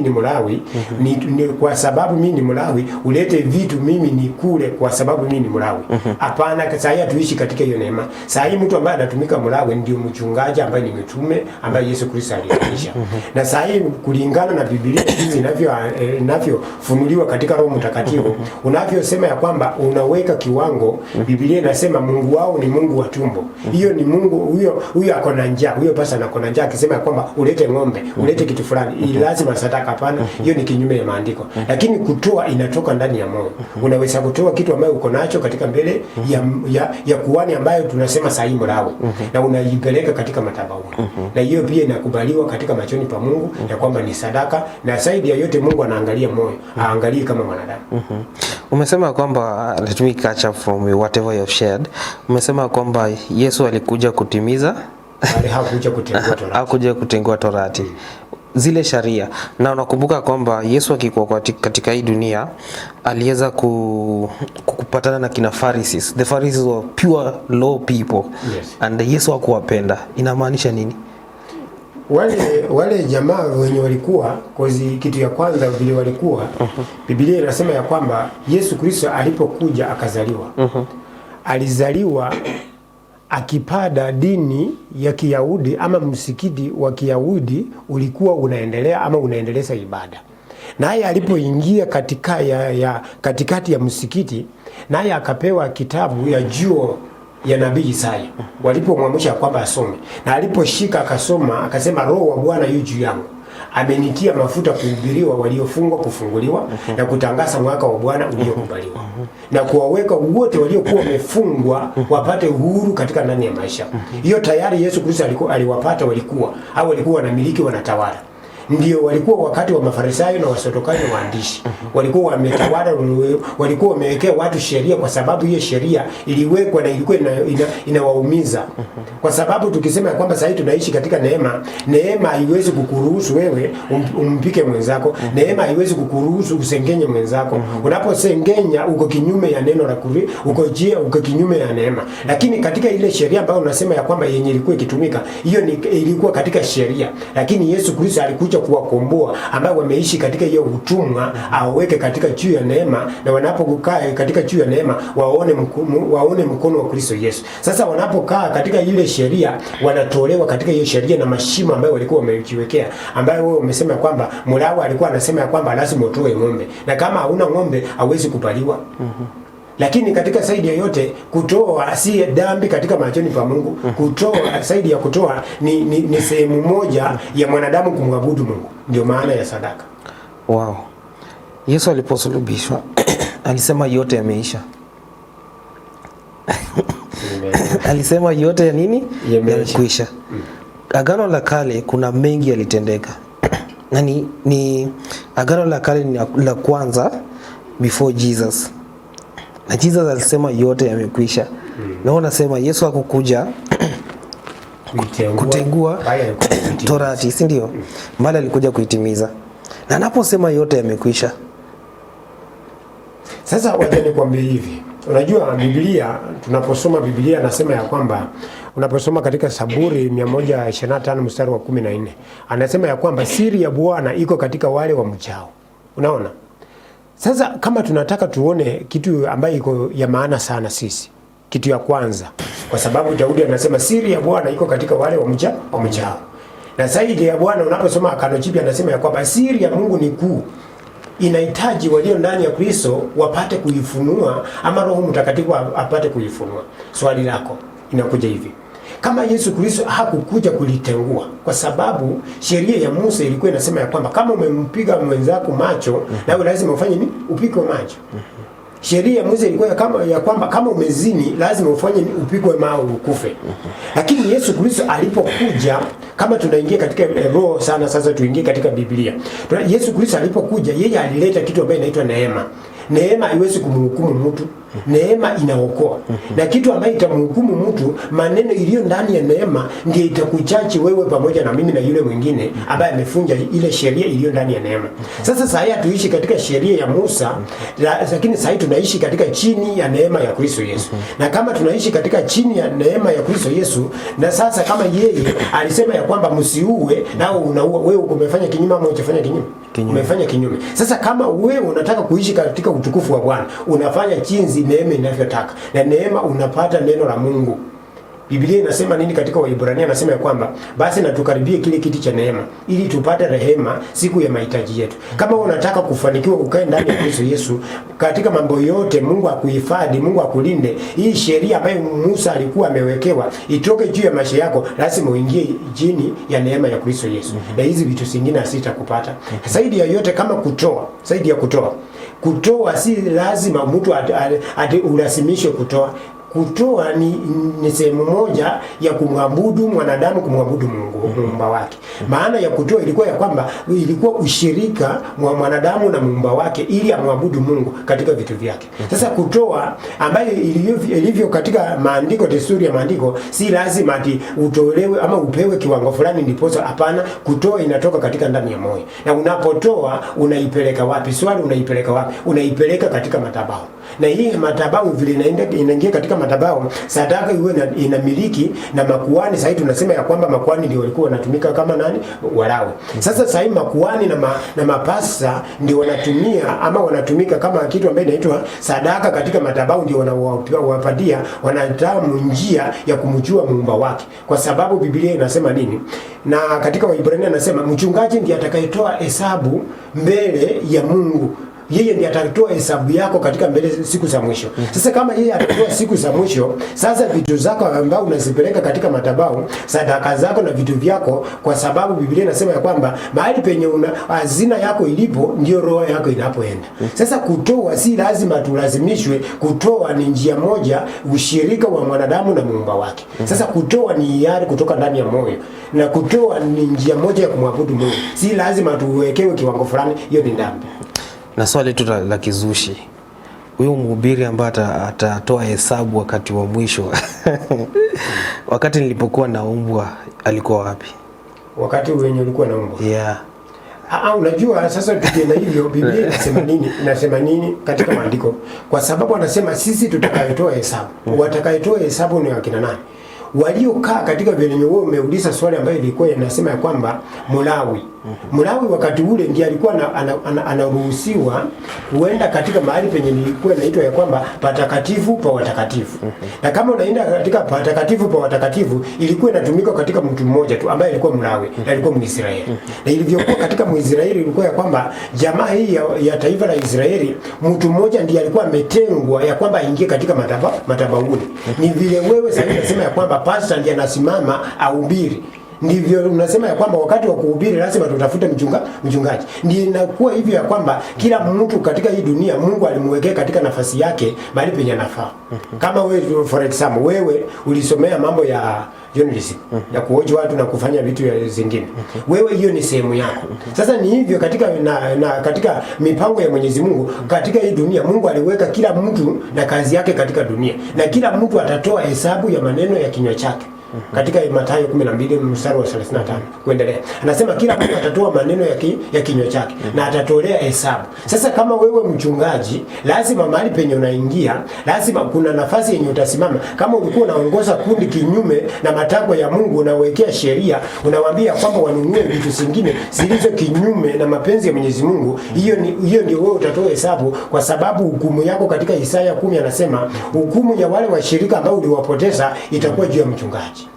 ni Mlawi, ni kwa sababu mimi ni Mlawi ulete vitu mimi ni kule kwa sababu mimi ni Mlawi. Hapana, sasa tuishi katika hiyo neema. Sasa mtu ambaye anatumika Mlawi ndio mchungaji ambaye ni mtume ambaye Yesu Kristo alianisha. Na sasa kulingana na Biblia hizi inavyofunuliwa katika Roho Mtakatifu, unavyosema ya kwamba unaweka kiwango, Biblia inasema Mungu wao ni Mungu wa tumbo. Hiyo ni Mungu huyo ako na njaa, huyo pasa ako na njaa akisema ya kwamba ulete ng'ombe, ulete kitu fulani, lazima sadaka. Hapana, hiyo ni kinyume ya maandiko. Lakini kutoa inatoka ndani ya moyo. Unaweza kutoa kitu ambayo uko nacho katika mbele ya kuhani ambayo tunasema sahi Mlawi, na unaipeleka katika madhabahu. Na hiyo pia inakubaliwa katika machoni pa Mungu ya kwamba ni sadaka, na zaidi ya yote Mungu anaangalia moyo, aangalie kama mwanadamu. Umesema kwamba let me catch up from whatever you have shared. Umesema kwamba Yesu alikuja kutimiza, hakuja kutengua Torati. Zile sharia, na unakumbuka kwamba Yesu akikuwa katika hii dunia aliweza kupatana na kina Pharisees. The Pharisees were pure law people. Yes. And Yesu hakuwapenda. Inamaanisha nini? Wale jamaa wenye walikuwa kitu ya kwanza vile walikuwa, Biblia inasema ya kwamba Yesu Kristo alipokuja akazaliwa, alizaliwa akipada dini ya Kiyahudi ama msikiti wa Kiyahudi ulikuwa unaendelea ama unaendeleza ibada. Naye alipoingia katikati ya msikiti, naye akapewa kitabu ya juo ya nabii Isaya. Walipomwamsha kwamba asome, na aliposhika akasoma, akasema Roho wa Bwana yu juu yangu, amenitia mafuta kuhubiriwa waliofungwa kufunguliwa, na kutangaza mwaka wa Bwana uliokubaliwa, na kuwaweka wote waliokuwa wamefungwa wapate uhuru katika ndani ya maisha. Hiyo tayari Yesu Kristo aliwapata, walikuwa wanamiliki, wanatawala. Ndio walikuwa wakati wa Mafarisayo na Wasadukayo na waandishi. Walikuwa wametawala, walikuwa wamewekea watu sheria, kwa sababu hiyo sheria iliwekwa na ilikuwa inawaumiza. Kwa sababu tukisema kwamba sasa tunaishi katika neema haiwezi kukuruhusu wewe umpike mwenzako. Neema haiwezi kukuruhusu usengenye mwenzako. Unaposengenya uko kinyume ya neno la kuri, uko kinyume ya neema. Lakini katika ile sheria ambayo unasema ya kwamba yenye ilikuwa ikitumika, hiyo ilikuwa katika sheria. Lakini Yesu Kristo alikuja kuwakomboa ambao wameishi katika hiyo utumwa, aweke katika juu ya neema, na wanapokaa katika juu ya neema waone mkono wa Kristo Yesu. Sasa wanapokaa katika ile sheria, wanatolewa katika hiyo sheria na mashimo ambayo walikuwa wamejiwekea, ambayo wewe umesema kwamba Mlawi alikuwa anasema kwamba lazima utoe ng'ombe, na kama hauna ng'ombe hauwezi kupaliwa. Lakini katika saidi ya yote, kutoa si dhambi katika machoni pa Mungu. Kutoa, saidi ya kutoa ni sehemu moja ya mwanadamu kumwabudu Mungu. Ndio maana ya sadaka. Wow. Yesu aliposulubishwa alisema yote yameisha. Alisema yote ya nini? Yamekwisha. Agano la Kale kuna mengi yalitendeka. Na ni Agano la Kale ni la kwanza before Jesus. Na Jesus alisema yote yamekwisha. Na unasema Yesu hakukuja kutengua Torati, si ndio? Bali alikuja kuitimiza. Na anaposema yote yamekwisha, sasa wacha nikwambie hivi. Unajua Biblia, tunaposoma Biblia nasema ya kwamba unaposoma katika Zaburi 125 mstari wa 14, anasema ya kwamba siri ya Bwana iko katika wale wamchao. Unaona? Sasa kama tunataka tuone kitu ambayo iko ya maana sana sisi, kitu ya kwanza, kwa sababu Daudi anasema siri ya Bwana iko katika wale wamchao. Na zaidi ya Bwana, unaposoma Agano Jipya anasema ya kwamba siri ya Mungu ni kuu. Inahitaji walio ndani ya Kristo wapate kuifunua, ama Roho Mtakatifu apate kuifunua. Swali lako inakuja hivi: kama Yesu Kristo hakukuja kulitengua, kwa sababu sheria ya Musa ilikuwa inasema ya kwamba kama umempiga mwenzako macho, na wewe lazima ufanye nini? Upigwe macho. Sheria ya Musa ilikuwa ya kwamba kama umezini lazima ufanye upigwe mawe ukufe. Lakini Yesu Kristo alipokuja, kama tunaingia katika roho sana, sasa tuingie katika Biblia. Yesu Kristo alipokuja, yeye alileta kitu ambacho inaitwa neema. Neema haiwezi kumhukumu mtu. Neema inaokoa. Na kitu ambacho itamhukumu mtu, maneno iliyo ndani ya neema ndiyo itakuchachi wewe pamoja na mimi na yule mwingine ambaye amefunja ile sheria iliyo ndani ya neema. Sasa sasa hatuishi katika sheria ya Musa, lakini sasa tunaishi katika chini ya neema ya Kristo Yesu. Na kama tunaishi katika chini ya neema ya Kristo Yesu, na sasa kama yeye alisema ya kwamba msiue, nao unaua, wewe umefanya kinyume ama hujafanya kinyume? Umefanya kinyume. Sasa kama wewe unataka kuishi katika utukufu wa Bwana, unafanya jinsi neema inavyotaka. Na neema unapata neno la Mungu. Biblia inasema nini katika Waebrania? Anasema ya kwamba basi na tukaribie kile kiti cha neema ili tupate rehema siku ya mahitaji yetu. Kama unataka kufanikiwa ukae ndani ya Kristo Yesu katika mambo yote, Mungu akuhifadhi, Mungu akulinde. Hii sheria ambayo Musa alikuwa amewekewa itoke juu ya maisha yako, lazima uingie chini ya neema ya Kristo Yesu. Na hizi vitu zingine sitakupata. Zaidi ya yote kama kutoa, zaidi ya kutoa si lazima mtu ulasimishwe kutoa. Kutoa ni sehemu moja ya kumwabudu mwanadamu, kumwabudu Mungu muumba wake. Maana ya kutoa ilikuwa ya kwamba ilikuwa ushirika wa mwanadamu na muumba wake ili amwabudu Mungu katika vitu vyake. Sasa kutoa ambayo ilivyo katika maandiko, desturi ya maandiko, si lazima ati utolewe ama upewe kiwango fulani ndiposa. Hapana, kutoa inatoka katika ndani ya moyo. Na unapotoa unaipeleka wapi? Swali, unaipeleka wapi? Unaipeleka katika madhabahu. Na hii madhabahu vile inaingia katika madhabahu, sadaka iwe inamiliki na makuhani. Sasa tunasema ya kwamba makuhani ndio walikuwa wanatumika kama nani? Walawi. Sasa sasa makuhani na mapasa ndio wanatumia ama wanatumika kama kitu ambacho inaitwa sadaka katika madhabahu, ndio wanawapatia wanadamu njia ya kumjua muumba wake. Kwa sababu Biblia inasema nini? Na katika Waebrania anasema mchungaji ndiye atakayetoa hesabu mbele ya Mungu. Yeye ndiye atatoa hesabu yako katika mbele siku za mwisho. Sasa kama yeye atatoa siku za mwisho, sasa vitu zako ambao unazipeleka katika madhabahu, sadaka zako na vitu vyako, kwa sababu Biblia inasema ya kwamba mahali penye hazina yako ilipo ndio roho yako inapoenda. Sasa kutoa si lazima tulazimishwe. Kutoa ni njia moja, ushirika wa mwanadamu na muumba wake. Sasa kutoa ni hiari kutoka ndani ya moyo. Na kutoa ni njia moja ya kumwabudu Mungu. Si lazima tuwekewe kiwango fulani, hiyo ni dhambi. Na swali tu la kizushi, huyo mhubiri ambaye atatoa hesabu wakati wa mwisho wakati nilipokuwa naumbwa alikuwa wapi? Wakati wenye ulikuwa naumbwa? Yeah. Unajua sasa tukienda hivyo, Biblia inasema nini katika maandiko? Kwa sababu anasema sisi tutakayotoa hesabu. Watakayetoa hesabu ni wakina nani? Waliokaa katika vile wewe umeuliza swali ambayo ilikuwa inasema ya kwamba Mlawi wakati ule ndiye alikuwa anaruhusiwa kuenda katika mahali penye nilikuwa inaitwa ya kwamba patakatifu pa watakatifu. Na kama unaenda katika patakatifu pa watakatifu, ilikuwa inatumika katika mtu mmoja tu ambaye alikuwa Mlawi, na alikuwa Mwisraeli. Na ilivyokuwa katika Mwisraeli ilikuwa ya kwamba jamaa hii ya taifa la Israeli, mtu mmoja ndiye alikuwa ametengwa ya kwamba aingie katika madhabahuni. Ni vile wewe sasa unasema ya kwamba pastor ndiye anasimama ahubiri. Ndivyo unasema ya kwamba wakati wa kuhubiri lazima tutafute mchungaji. Ndio inakuwa hivyo ya kwamba kila mtu katika hii dunia Mungu alimwekea katika nafasi yake mahali penye anafaa. Kama wewe for example, wewe ulisomea mambo ya journalism, ya kuhoji watu na kufanya vitu zingine. Wewe hiyo ni sehemu yako. Sasa ni hivyo katika katika mipango ya Mwenyezi Mungu katika hii dunia, Mungu aliweka kila mtu na kazi yake katika dunia. Na kila mtu atatoa hesabu ya maneno ya kinywa chake. Katika Mathayo 12 mstari wa 35 kuendelea. Anasema kila mtu atatoa maneno ya kinywa chake na atatolea hesabu. Sasa kama wewe mchungaji, lazima mahali penye unaingia, lazima kuna nafasi yenye utasimama. Kama ulikuwa unaongoza kundi kinyume na matakwa ya Mungu, unawekea sheria, unawaambia kwamba wanunue vitu zingine zilizo kinyume na mapenzi ya Mwenyezi Mungu, hiyo ndio wewe utatoa hesabu, kwa sababu hukumu yako katika Isaya 10 anasema hukumu ya wale washirika ambao uliwapoteza itakuwa juu ya mchungaji.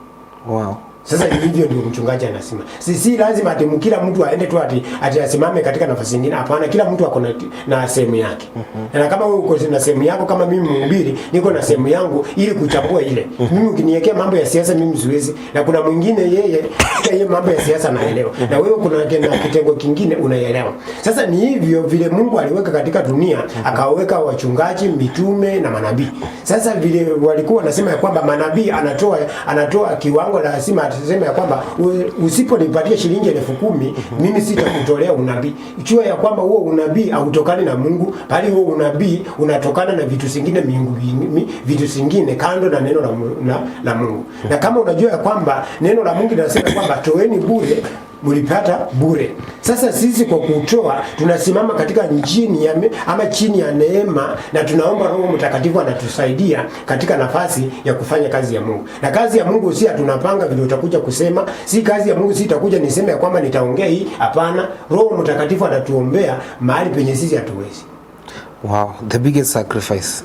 Wow. Sasa hivyo ndio mchungaji anasema. Si lazima ati kila mtu aende tu ati asimame katika nafasi nyingine. Hapana, kila mtu ako na sehemu yake. Na kama wewe uko na sehemu yako, kama mimi mhubiri niko na sehemu yangu ili kuchambua ile. Mimi ukiniwekea mambo ya siasa mimi siwezi, na kuna mwingine yeye mambo ya siasa anaelewa. Na wewe kuna kitengo kingine unaelewa. Sasa ni hivyo vile Mungu aliweka katika dunia, akaweka wachungaji, mitume na manabii. Sasa vile walikuwa wanasema ya kwamba manabii anatoa kiwango lazima anasema ya kwamba usiponipatia shilingi 10,000 mimi sitakutolea unabii. Jua ya kwamba huo unabii hautokani na Mungu, bali huo unabii unatokana na vitu vingine vitu vingine kando na neno la Mungu. Na kama unajua ya kwamba neno la Mungu linasema kwamba toeni bure mlipata bure. Sasa sisi kwa kutoa tunasimama katika chini ya neema, na tunaomba Roho Mtakatifu anatusaidia katika nafasi ya kufanya kazi ya Mungu. Na kazi ya Mungu si tunapanga vile utakuja kusema, si kazi ya Mungu si itakuja niseme ya kwamba nitaongea hii, hapana. Roho Mtakatifu anatuombea mahali penye sisi hatuwezi. Wow, the biggest sacrifice.